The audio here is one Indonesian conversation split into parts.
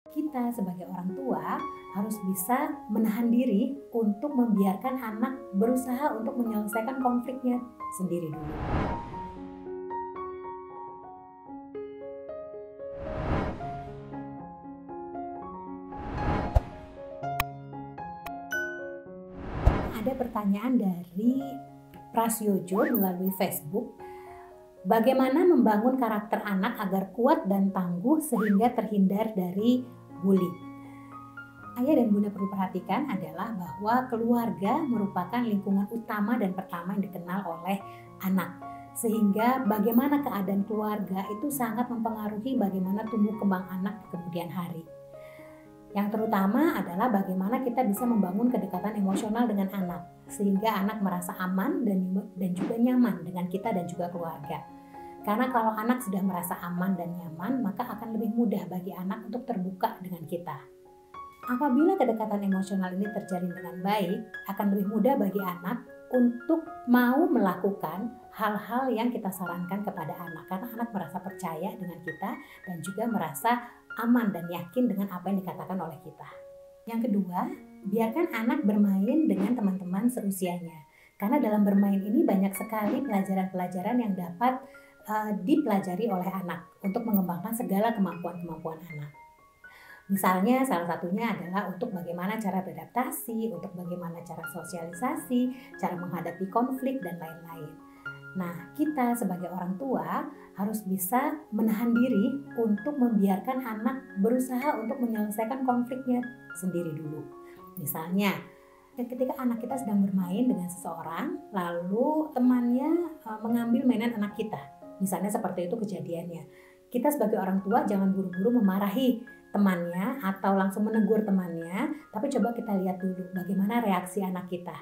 Kita sebagai orang tua harus bisa menahan diri untuk membiarkan anak berusaha untuk menyelesaikan konfliknya sendiri dulu. Ada pertanyaan dari Prasyojo melalui Facebook. Bagaimana membangun karakter anak agar kuat dan tangguh sehingga terhindar dari bully? Ayah dan bunda perlu perhatikan adalah bahwa keluarga merupakan lingkungan utama dan pertama yang dikenal oleh anak. Sehingga bagaimana keadaan keluarga itu sangat mempengaruhi bagaimana tumbuh kembang anak di kemudian hari. Yang terutama adalah bagaimana kita bisa membangun kedekatan emosional dengan anak sehingga anak merasa aman dan juga nyaman dengan kita dan juga keluarga. Karena kalau anak sudah merasa aman dan nyaman, maka akan lebih mudah bagi anak untuk terbuka dengan kita. Apabila kedekatan emosional ini terjalin dengan baik, akan lebih mudah bagi anak untuk mau melakukan hal-hal yang kita sarankan kepada anak. Karena anak merasa percaya dengan kita dan juga merasa aman dan yakin dengan apa yang dikatakan oleh kita. Yang kedua, biarkan anak bermain dengan teman-teman seusianya. Karena dalam bermain ini banyak sekali pelajaran-pelajaran yang dapat dipelajari oleh anak untuk mengembangkan segala kemampuan-kemampuan anak. Misalnya salah satunya adalah untuk bagaimana cara beradaptasi, untuk bagaimana cara sosialisasi, cara menghadapi konflik dan lain-lain. Nah, kita sebagai orang tua harus bisa menahan diri untuk membiarkan anak berusaha untuk menyelesaikan konfliknya sendiri dulu. Misalnya, ketika anak kita sedang bermain dengan seseorang, lalu temannya mengambil mainan anak kita. Misalnya seperti itu kejadiannya. Kita sebagai orang tua jangan buru-buru memarahi temannya atau langsung menegur temannya, tapi coba kita lihat dulu bagaimana reaksi anak kita.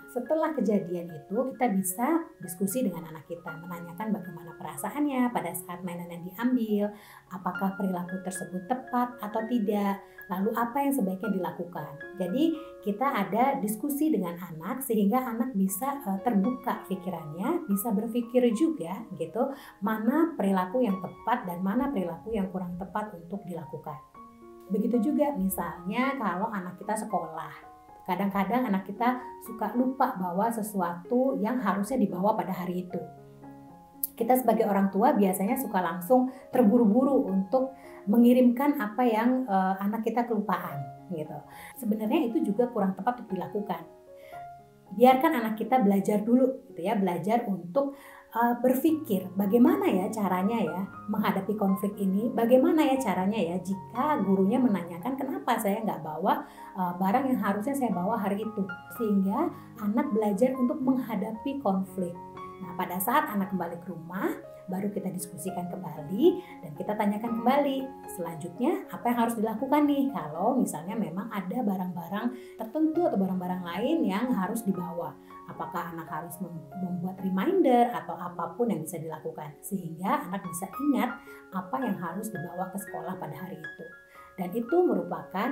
Setelah kejadian itu, kita bisa diskusi dengan anak kita, menanyakan bagaimana perasaannya pada saat mainan yang diambil, apakah perilaku tersebut tepat atau tidak, lalu apa yang sebaiknya dilakukan. Jadi kita ada diskusi dengan anak sehingga anak bisa terbuka pikirannya, bisa berpikir juga gitu, mana perilaku yang tepat dan mana perilaku yang kurang tepat untuk dilakukan. Begitu juga misalnya kalau anak kita sekolah. Kadang-kadang anak kita suka lupa bawa sesuatu yang harusnya dibawa pada hari itu. Kita sebagai orang tua biasanya suka langsung terburu-buru untuk mengirimkan apa yang anak kita kelupaan gitu. Sebenarnya itu juga kurang tepat untuk dilakukan. Biarkan anak kita belajar dulu gitu ya, belajar untuk berpikir bagaimana ya caranya ya menghadapi konflik ini, bagaimana ya caranya ya jika gurunya menanyakan kenapa saya nggak bawa barang yang harusnya saya bawa hari itu, sehingga anak belajar untuk menghadapi konflik. Nah, pada saat anak kembali ke rumah, baru kita diskusikan kembali dan kita tanyakan kembali selanjutnya apa yang harus dilakukan nih kalau misalnya memang ada barang-barang tertentu atau barang-barang lain yang harus dibawa. Apakah anak harus membuat reminder atau apapun yang bisa dilakukan sehingga anak bisa ingat apa yang harus dibawa ke sekolah pada hari itu. Dan itu merupakan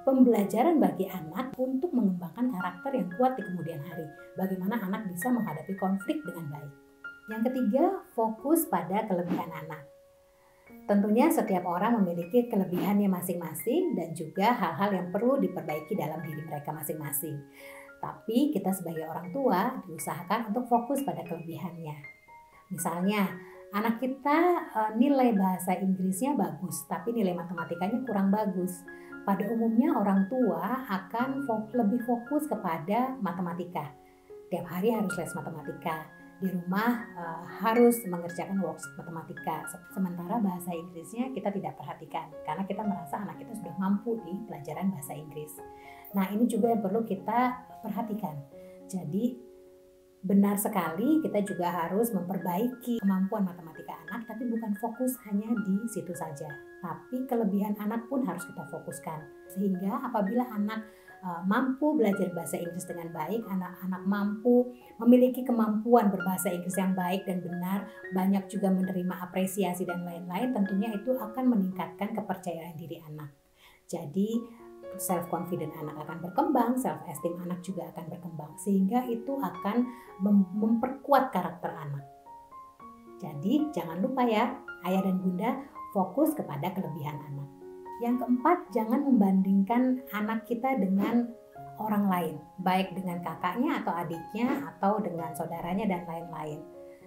pembelajaran bagi anak untuk mengembangkan karakter yang kuat di kemudian hari. Bagaimana anak bisa menghadapi konflik dengan baik. Yang ketiga, fokus pada kelebihan anak. Tentunya setiap orang memiliki kelebihannya masing-masing dan juga hal-hal yang perlu diperbaiki dalam diri mereka masing-masing. Tapi kita sebagai orang tua diusahakan untuk fokus pada kelebihannya. Misalnya, anak kita nilai bahasa Inggrisnya bagus, tapi nilai matematikanya kurang bagus. Pada umumnya orang tua akan lebih fokus kepada matematika. Tiap hari harus les matematika. Di rumah harus mengerjakan worksheet matematika. Sementara bahasa Inggrisnya kita tidak perhatikan karena kita merasa anak kita sudah mampu di pelajaran bahasa Inggris. Nah, ini juga yang perlu kita perhatikan. Jadi benar sekali kita juga harus memperbaiki kemampuan matematika anak, tapi bukan fokus hanya di situ saja. Tapi kelebihan anak pun harus kita fokuskan. Sehingga apabila anak mampu belajar bahasa Inggris dengan baik, anak-anak mampu memiliki kemampuan berbahasa Inggris yang baik dan benar, banyak juga menerima apresiasi dan lain-lain, tentunya itu akan meningkatkan kepercayaan diri anak. Jadi self confident anak akan berkembang, self esteem anak juga akan berkembang, sehingga itu akan memperkuat karakter anak. Jadi jangan lupa ya, ayah dan bunda fokus kepada kelebihan anak. Yang keempat, jangan membandingkan anak kita dengan orang lain, baik dengan kakaknya atau adiknya atau dengan saudaranya dan lain-lain.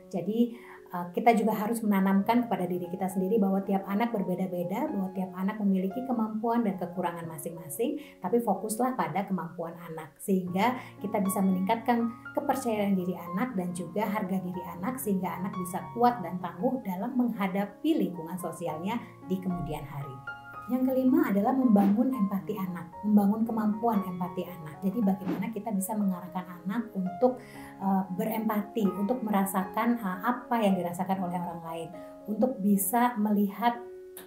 Jadi kita juga harus menanamkan kepada diri kita sendiri bahwa tiap anak berbeda-beda, bahwa tiap anak memiliki kemampuan dan kekurangan masing-masing, tapi fokuslah pada kemampuan anak sehingga kita bisa meningkatkan kepercayaan diri anak dan juga harga diri anak sehingga anak bisa kuat dan tangguh dalam menghadapi lingkungan sosialnya di kemudian hari. Yang kelima adalah membangun empati anak, membangun kemampuan empati anak. Jadi bagaimana kita bisa mengarahkan anak untuk berempati, untuk merasakan apa yang dirasakan oleh orang lain, untuk bisa melihat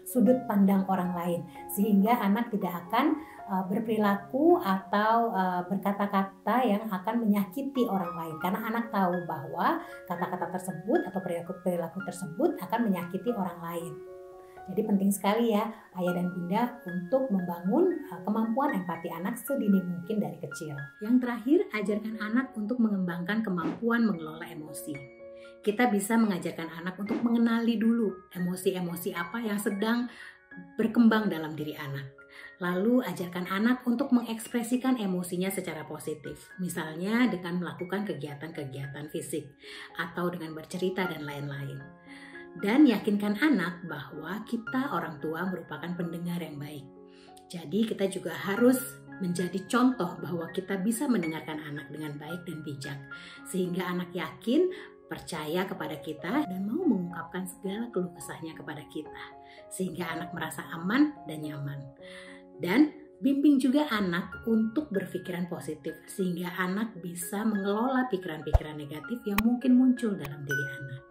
sudut pandang orang lain, sehingga anak tidak akan berperilaku atau berkata-kata yang akan menyakiti orang lain. Karena anak tahu bahwa kata-kata tersebut atau perilaku tersebut akan menyakiti orang lain. Jadi penting sekali ya ayah dan bunda untuk membangun kemampuan empati anak sedini mungkin dari kecil. Yang terakhir, ajarkan anak untuk mengembangkan kemampuan mengelola emosi. Kita bisa mengajarkan anak untuk mengenali dulu emosi-emosi apa yang sedang berkembang dalam diri anak. Lalu ajarkan anak untuk mengekspresikan emosinya secara positif. Misalnya dengan melakukan kegiatan-kegiatan fisik atau dengan bercerita dan lain-lain. Dan yakinkan anak bahwa kita orang tua merupakan pendengar yang baik. Jadi kita juga harus menjadi contoh bahwa kita bisa mendengarkan anak dengan baik dan bijak. Sehingga anak yakin, percaya kepada kita dan mau mengungkapkan segala keluh kesahnya kepada kita. Sehingga anak merasa aman dan nyaman. Dan bimbing juga anak untuk berpikiran positif. Sehingga anak bisa mengelola pikiran-pikiran negatif yang mungkin muncul dalam diri anak.